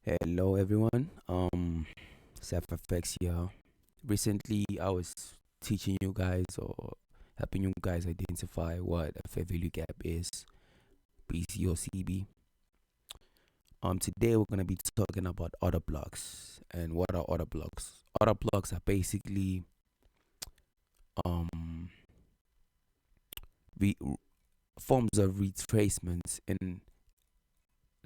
Hello everyone. Self effects here. Recently I was teaching you guys or helping you guys identify what a fair value gap is, BC or CB. Today we're gonna be talking about order blocks. And what are order blocks? Order blocks are basically um re- forms of retracements, and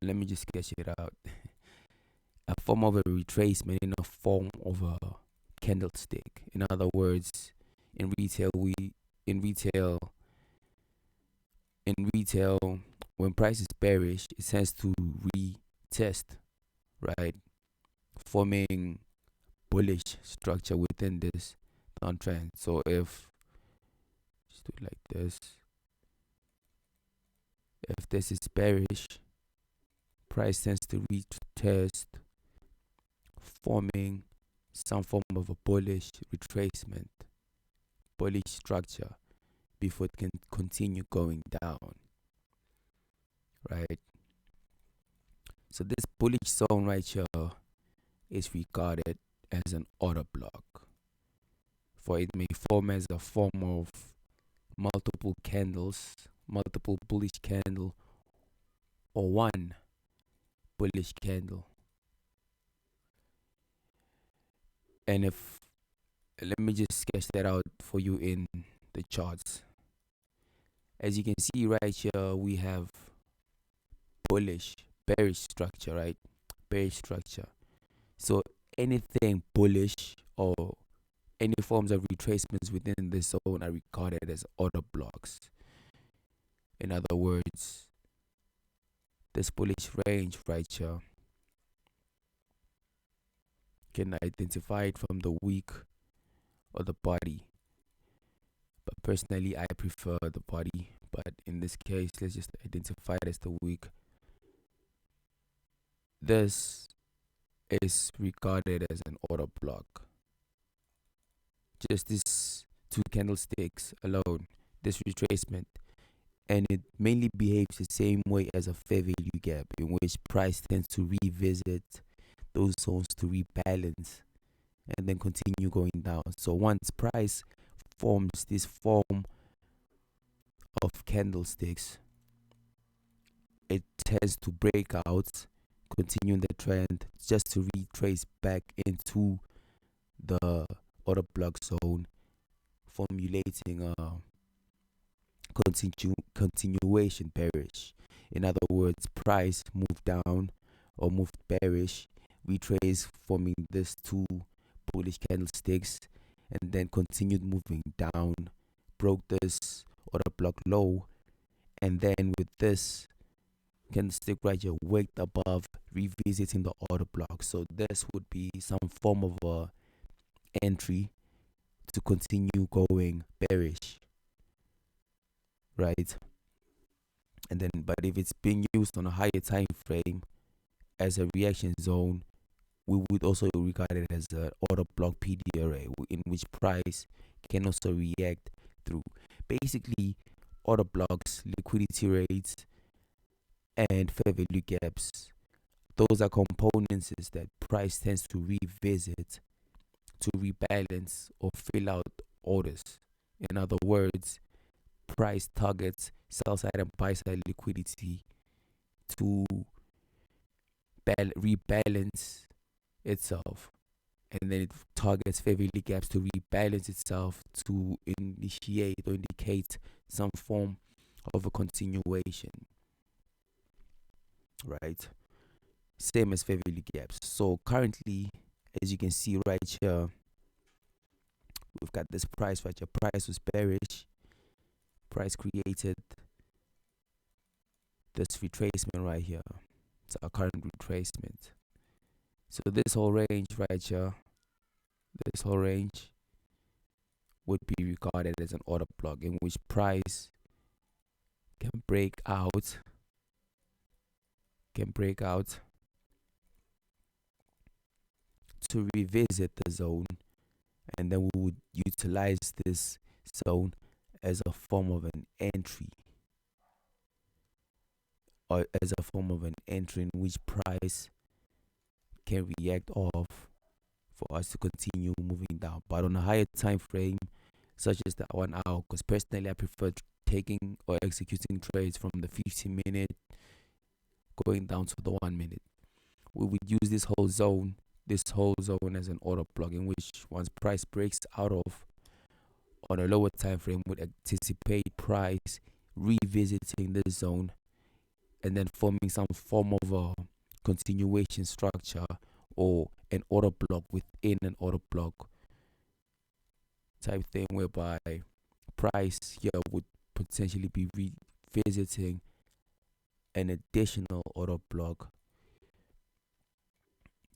let me just sketch it out. A form of a retracement in a form of a candlestick. In other words, in retail, we in retail in retail when price is bearish, it tends to retest, right, forming bullish structure within this downtrend. So if just do it like this, if this is bearish, price tends to retest, forming some form of a bullish retracement, bullish structure before it can continue going down, right? So this bullish zone right here is regarded as an order block, for it may form as a form of multiple candles, multiple bullish candle, or one bullish candle. And if let me just sketch that out for you in the charts. As you can see right here, we have bullish, bearish structure, right? Bearish structure. So anything bullish or any forms of retracements within this zone are regarded as order blocks. In other words, this bullish range right here can identify it from the wick or the body. But personally, I prefer the body. But in this case, let's just identify it as the wick. This is regarded as an order block. Just these two candlesticks alone, this retracement, and it mainly behaves the same way as a fair value gap, in which price tends to revisit those zones to rebalance and then continue going down. So once price forms this form of candlesticks, it tends to break out, continuing the trend just to retrace back into the order block zone, formulating a continuation bearish. In other words, price moved down or moved bearish, retrace forming these two bullish candlesticks, and then continued moving down, broke this order block low, and then with this candlestick right here wicked above, revisiting the order block. So this would be some form of a entry to continue going bearish, right? And then, but if it's being used on a higher time frame as a reaction zone, we would also regard it as an order block PD array, in which price can also react through. Basically, order blocks, liquidity rates, and fair value gaps. Those are components that price tends to revisit to rebalance or fill out orders. In other words, price targets sell side and buy side liquidity to rebalance itself, and then it targets fair value gaps to rebalance itself to initiate or indicate some form of a continuation, right? Same as fair value gaps. So currently, as you can see right here, we've got this price right here. Price was bearish. Price created this retracement right here. It's our current retracement. So this whole range right here, this whole range would be regarded as an order block, in which price can break out to revisit the zone, and then we would utilize this zone as a form of an entry, or as a form of an entry in which price can react off for us to continue moving down. But on a higher time frame, such as the 1 hour, because personally I prefer taking or executing trades from the 15-minute going down to the 1 minute. We would use this whole zone as an order block, in which once price breaks out of on a lower time frame, would anticipate price revisiting this zone and then forming some form of a continuation structure or an order block within an order block type thing, whereby price here would potentially be revisiting an additional order block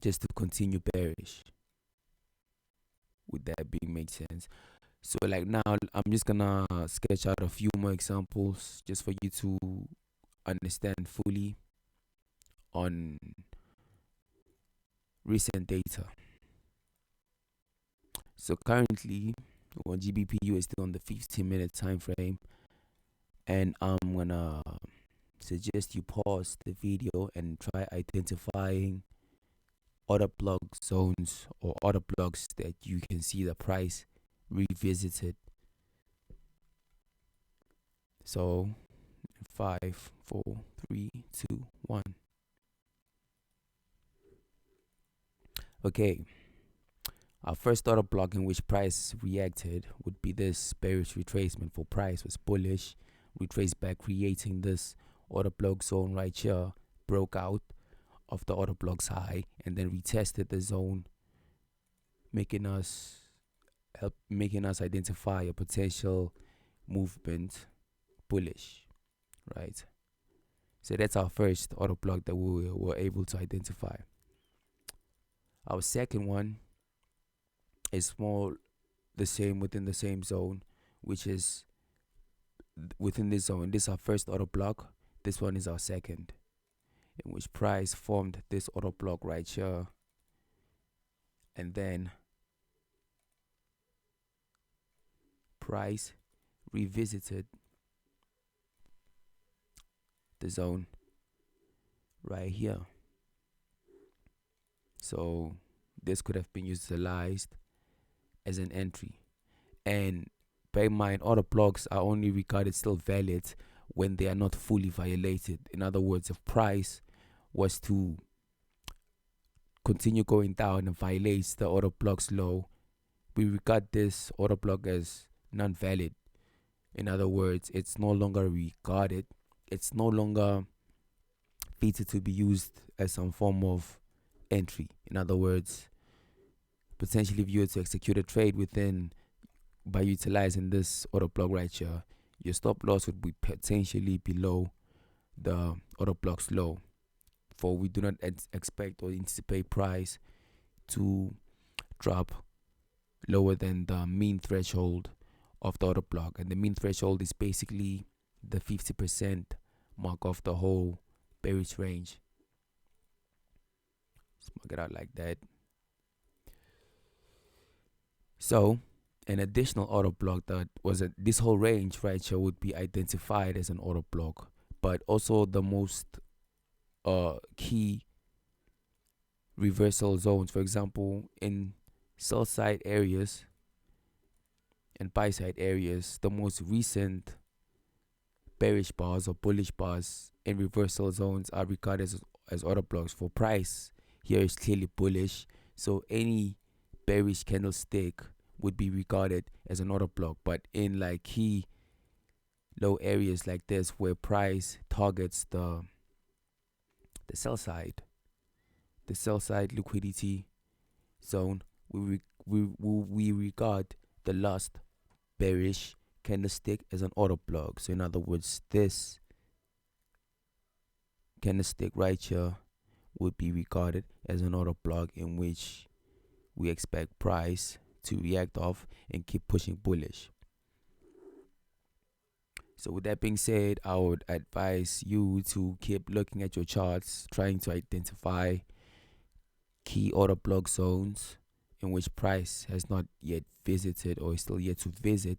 just to continue bearish. Would that make sense? So like now I'm just gonna sketch out a few more examples just for you to understand fully on recent data. So currently on GBP USD on the 15-minute time frame, and I'm gonna suggest you pause the video and try identifying order block zones or order blocks that you can see the price revisited. So 5, 4, 3, 2, 1. Okay, our first order block in which price reacted would be this bearish retracement. For price was bullish, retraced back, creating this order block zone right here, broke out of the order block's high and then retested the zone, making us identify a potential movement bullish, right? So that's our first order block that we were able to identify. Our second one is more the same within the same zone, which is within this zone. This is our first order block. This one is our second, in which price formed this order block right here, and then price revisited the zone right here. So this could have been utilized as an entry. And bear in mind, order blocks are only regarded still valid when they are not fully violated. In other words, if price was to continue going down and violates the order block's low, we regard this order block as non-valid. In other words, it's no longer regarded, it's no longer fitted to be used as some form of entry. In other words, potentially if you were to execute a trade within by utilizing this order block right here, your stop loss would be potentially below the order block's low, for we do not expect or anticipate price to drop lower than the mean threshold of the order block. And the mean threshold is basically the 50% mark of the whole bearish range. Let's mark it out like that. So an additional order block that was this whole range right here would be identified as an order block, but also the most key reversal zones. For example, in sell side areas and buy side areas, the most recent bearish bars or bullish bars in reversal zones are regarded as order blocks. For price, here is clearly bullish, so any bearish candlestick would be regarded as an order block. But in like key low areas like this, where price targets the sell side liquidity zone, we regard the last bearish candlestick as an order block. So in other words, this candlestick right here would be regarded as an order block, in which we expect price to react off and keep pushing bullish. So with that being said, I would advise you to keep looking at your charts, trying to identify key order block zones in which price has not yet visited or is still yet to visit.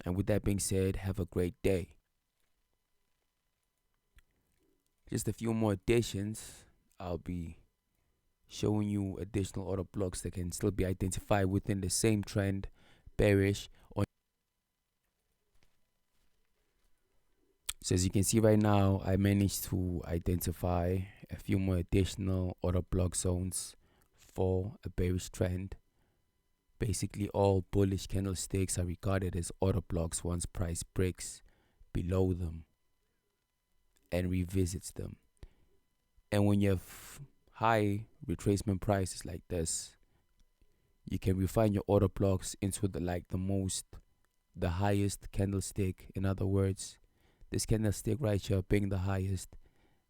And with that being said, have a great day. Just a few more additions I'll be showing you additional order blocks that can still be identified within the same trend, bearish or. So as you can see right now, I managed to identify a few more additional order block zones for a bearish trend. Basically, all bullish candlesticks are regarded as order blocks once price breaks below them and revisits them. And when you have high retracement prices like this, you can refine your order blocks into the highest candlestick. In other words, this candlestick right here being the highest,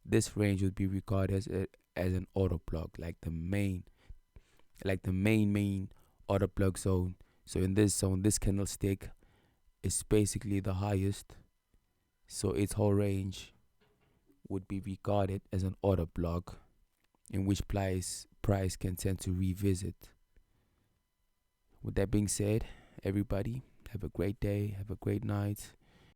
this range would be regarded as an order block, like the main order block zone. So in this zone, this candlestick is basically the highest, so its whole range would be regarded as an order block in which price can tend to revisit. With that being said, everybody have a great day, have a great night.